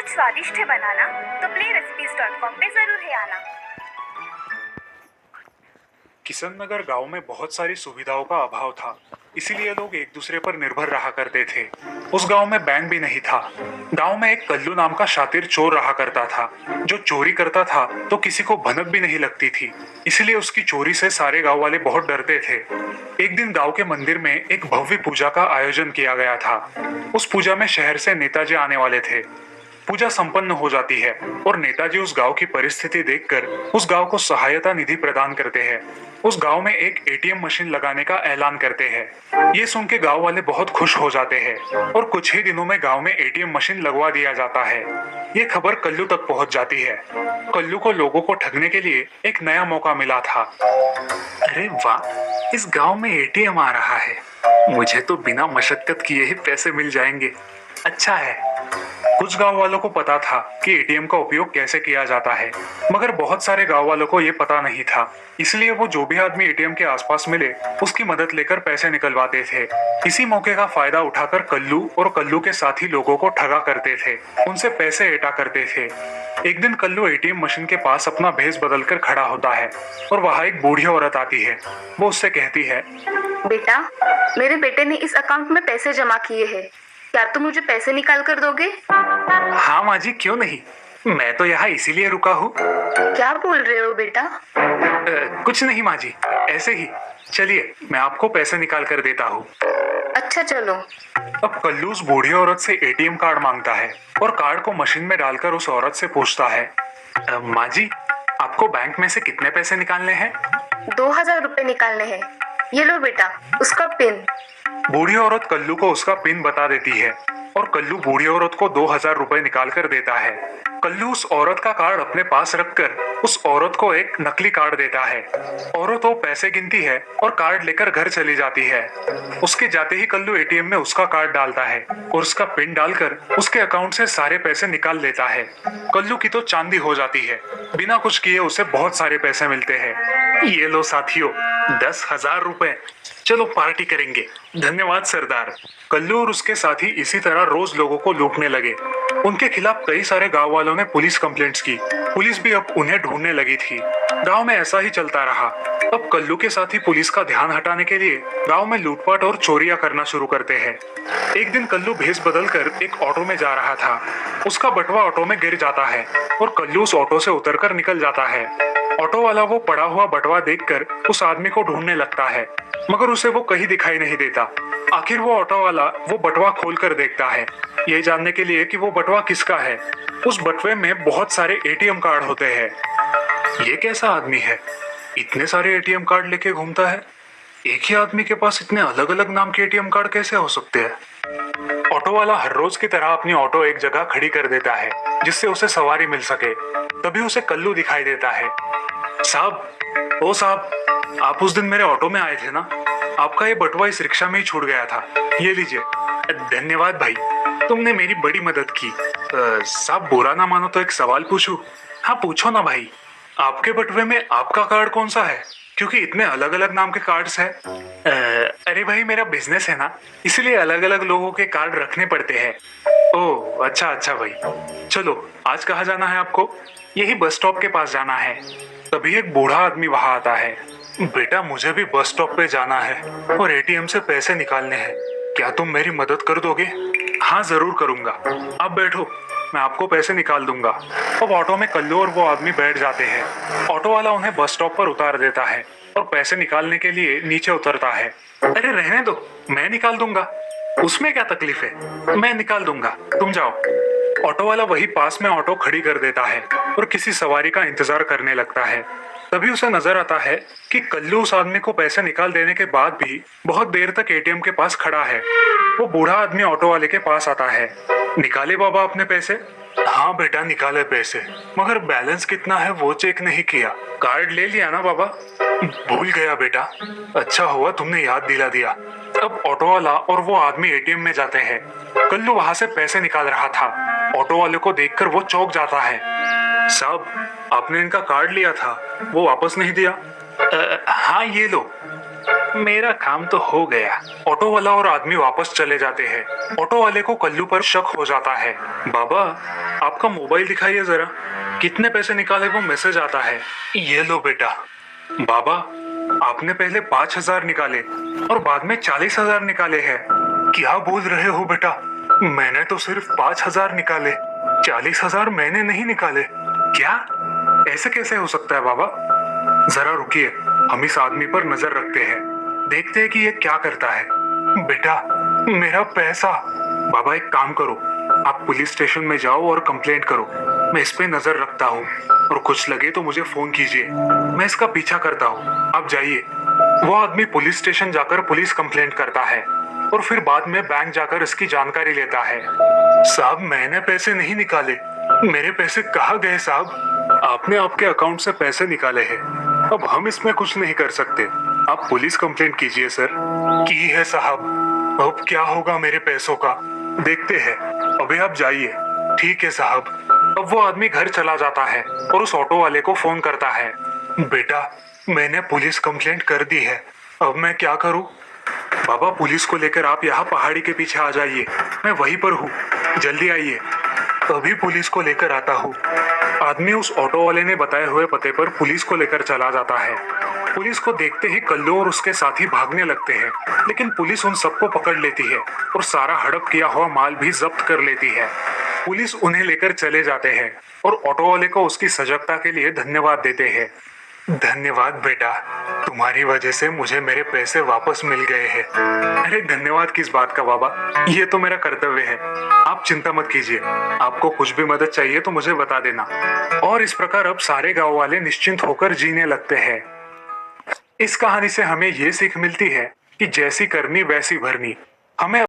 कुछ स्वादिष्ट है बनाना तो playrecipes.com पे जरूर है आना। किशन नगर गांव में बहुत सारी सुविधाओं का अभाव था, इसीलिए लोग एक दूसरे पर निर्भर रहा करते थे। उस गांव में बैंक भी नहीं था। गांव में एक कल्लू नाम का शातिर चोर रहा करता था, जो चोरी करता था तो किसी को भनक भी नहीं लगती थी, इसलिए उसकी चोरी से सारे गांव वाले बहुत डरते थे। एक दिन गांव के मंदिर में एक भव्य पूजा का आयोजन किया गया था। उस पूजा में शहर से नेताजी आने वाले थे। पूजा संपन्न हो जाती है और नेताजी उस गांव की परिस्थिति देखकर उस गांव को सहायता निधि प्रदान करते हैं। उस गांव में एक एटीएम मशीन लगाने का ऐलान करते हैं। ये सुन के गांव वाले बहुत खुश हो जाते हैं और कुछ ही दिनों में गांव में एटीएम मशीन लगवा दिया जाता है। ये खबर कल्लू तक पहुंच जाती है। कल्लू को लोगों को ठगने के लिए एक नया मौका मिला था। अरे वाह, इस गांव में एटीएम आ रहा है, मुझे तो बिना मशक्कत किए ही पैसे मिल जाएंगे। अच्छा है। कुछ गांव वालों को पता था कि एटीएम का उपयोग कैसे किया जाता है, मगर बहुत सारे गांव वालों को ये पता नहीं था। इसलिए वो जो भी आदमी एटीएम के आसपास मिले उसकी मदद लेकर पैसे निकलवाते थे। इसी मौके का फायदा उठाकर कल्लू और कल्लू के साथी लोगों को ठगा करते थे, उनसे पैसे ऐंठा करते थे। एक दिन कल्लू एटीएम मशीन के पास अपना भेष बदलकर खड़ा होता है और वहाँ एक बूढ़ी औरत आती है। वो उससे कहती है, बेटा, मेरे बेटे ने इस अकाउंट में पैसे जमा किए हैं, क्या तुम मुझे पैसे निकाल कर दोगे? हाँ माँ जी, क्यों नहीं, मैं तो यहाँ इसीलिए रुका हूँ। क्या बोल रहे हो बेटा? कुछ नहीं माँ जी, ऐसे ही। चलिए, मैं आपको पैसे निकाल कर देता हूँ। अच्छा चलो। अब कल्लू उस बूढ़ी औरत से एटीएम कार्ड मांगता है और कार्ड को मशीन में डालकर उस औरत से पूछता है, माँ जी, आपको बैंक में से कितने पैसे निकालने हैं? 2000 रुपए निकालने हैं। ये लो बेटा, उसका पिन। बूढ़ी औरत कल्लू को उसका पिन बता देती है और कल्लू बूढ़ी औरत को 2000 रुपए निकाल कर देता है। कल्लू उस औरत का कार्ड अपने पास रखकर उस औरत को एक नकली कार्ड देता है। औरत वो पैसे गिनती है और कार्ड लेकर घर चली जाती है। उसके जाते ही कल्लू एटीएम में उसका कार्ड डालता है और उसका पिन डालकर उसके अकाउंट से सारे पैसे निकाल लेता है। कल्लू की तो चांदी हो जाती है। बिना कुछ किए उसे बहुत सारे पैसे मिलते हैं। ये लो साथियों, 10,000 रुपए। चलो पार्टी करेंगे। धन्यवाद सरदार। कल्लू और उसके साथी इसी तरह रोज लोगों को लूटने लगे। उनके खिलाफ कई सारे गांव वालों ने पुलिस कंप्लेंट्स की। पुलिस भी अब उन्हें ढूंढने लगी थी। गांव में ऐसा ही चलता रहा। अब कल्लू के साथी पुलिस का ध्यान हटाने के लिए गांव में लूटपाट और चोरियां करना शुरू करते हैं। एक दिन कल्लू भेष बदलकर एक ऑटो में जा रहा था। उसका बटुआ ऑटो में गिर जाता है और कल्लू उस ऑटो से उतरकर निकल जाता है। ऑटो वाला वो पड़ा हुआ बटुआ देखकर उस आदमी को ढूंढने लगता है, मगर उसे वो कहीं दिखाई नहीं देता। आखिर वो ऑटो वाला वो बटुआ खोलकर देखता है, ये जानने के लिए कि वो बटुआ किसका है। उस बटुए में बहुत सारे एटीएम कार्ड होते हैं। ये कैसा आदमी है, इतने सारे एटीएम कार्ड लेके घूमता है? एक ही आदमी के पास इतने अलग अलग नाम के एटीएम कार्ड कैसे हो सकते हैं? ऑटो वाला हर रोज की तरह अपनी ऑटो एक जगह खड़ी कर देता है, जिससे उसे सवारी मिल सके। तभी उसे कल्लू दिखाई देता है। साहब, ओ साहब, आप उस दिन मेरे ऑटो में आए थे ना? आपका ये बटुआ इस रिक्शा में ही छूट गया था, ये लीजिए। धन्यवाद भाई, तुमने मेरी बड़ी मदद की। साहब, बुरा ना मानो तो एक सवाल पूछूं? हाँ पूछो ना भाई। आपके बटुए में आपका कार्ड कौन सा है, क्योंकि इतने अलग अलग नाम के कार्ड्स हैं? अरे भाई, मेरा बिजनेस है ना, इसलिए अलग अलग लोगों के कार्ड रखने पड़ते हैं। ओह अच्छा अच्छा भाई। चलो, आज कहाँ जाना है आपको? यही बस स्टॉप के पास जाना है। तभी एक बूढ़ा आदमी वहां आता है। बेटा, मुझे भी बस स्टॉप पे जाना है और एटीएम से पैसे निकालने हैं, क्या तुम मेरी मदद कर दोगे? हाँ जरूर करूंगा, आप बैठो, मैं आपको पैसे निकाल दूंगा। अब ऑटो में कल्लू और वो आदमी बैठ जाते हैं। ऑटो वाला उन्हें बस स्टॉप पर उतार देता है और पैसे निकालने के लिए नीचे उतरता है। अरे रहने दो, मैं निकाल दूंगा, उसमें क्या तकलीफ है, मैं निकाल दूंगा, तुम जाओ। ऑटो वाला वही पास में ऑटो खड़ी कर देता है और किसी सवारी का इंतजार करने लगता है। तभी उसे नजर आता है कि कल्लू उस आदमी को पैसे निकाल देने के बाद भी बहुत देर तक एटीएम के पास खड़ा है। वो बूढ़ा आदमी ऑटो वाले के पास आता है। निकाले बाबा अपने पैसे? हाँ बेटा, निकाले पैसे, मगर बैलेंस कितना है वो चेक नहीं किया। कार्ड ले लिया ना बाबा? भूल गया बेटा। अच्छा हुआ तुमने याद दिला दिया। अब ऑटो वाला और वो आदमी एटीएम में जाते हैं। कल्लू वहां से पैसे निकाल रहा था। ऑटो वाले को देखकर वो चौंक जाता है। साहब, आपने इनका कार्ड लिया था, वो वापस नहीं दिया? हाँ ये लो। मेरा काम तो हो गया। ऑटो वाला और आदमी वापस चले जाते हैं। ऑटो वाले को कल्लू पर शक हो जाता है। बाबा, आपका मोबाइल दिखाइए जरा, कितने पैसे निकाले वो मैसेज आता है। ये लो बेटा। बाबा, आपने पहले 5,000 निकाले और बाद में 40,000 निकाले हैं। क्या बोल रहे हो बेटा? मैंने तो सिर्फ 5,000 निकाले, 40,000 मैंने नहीं निकाले। क्या? ऐसे कैसे हो सकता है बाबा? जरा रुकिए, हम इस आदमी पर नजर रखते हैं, देखते हैं कि ये क्या करता है। बेटा, मेरा पैसा। बाबा, एक काम करो, आप पुलिस स्टेशन में जाओ और कंप्लेंट करो। मैं इस पे नजर रखता हूँ और कुछ लगे तो मुझे फोन कीजिए, मैं इसका पीछा करता हूँ। आप जाइए। वो आदमी पुलिस स्टेशन जाकर पुलिस कंप्लेंट करता है और फिर बाद में बैंक जाकर इसकी जानकारी लेता है। साहब, मैंने पैसे नहीं निकाले, मेरे पैसे कहाँ गए साहब? आपने आपके अकाउंट से पैसे निकाले हैं, अब हम इसमें कुछ नहीं कर सकते। आप पुलिस कंप्लेंट कीजिए सर। की है साहब, अब क्या होगा मेरे पैसों का, देखते हैं। अभी आप जाइए। ठीक है साहब। अब वो आदमी घर चला जाता है और उस ऑटो वाले को फोन करता है। बेटा, मैंने पुलिस कंप्लेंट कर दी है, अब मैं क्या करूं? बाबा, पुलिस को लेकर आप यहाँ पहाड़ी के पीछे आ जाइए, मैं वहीं पर हूँ, जल्दी आइए। अभी पुलिस को लेकर आता हूँ। आदमी उस ऑटो वाले ने बताए हुए पते पर पुलिस को लेकर चला जाता है। पुलिस को देखते ही कल्लू और उसके साथी भागने लगते हैं, लेकिन पुलिस उन सबको पकड़ लेती है और सारा हड़प किया हुआ माल भी जब्त कर लेती है। पुलिस उन्हें लेकर चले जाते हैं और ऑटो वाले को उसकी सजगता के लिए धन्यवाद देते हैं। धन्यवाद बेटा, तुम्हारी वजह से मुझे मेरे पैसे वापस मिल गए हैं। अरे धन्यवाद किस बात का बाबा, ये तो मेरा कर्तव्य है। आप चिंता मत कीजिए, आपको कुछ भी मदद चाहिए तो मुझे बता देना। और इस प्रकार अब सारे गांव वाले निश्चिंत होकर जीने लगते हैं। इस कहानी से हमें ये सीख मिलती है कि जैसी करनी वैसी भरनी। हमें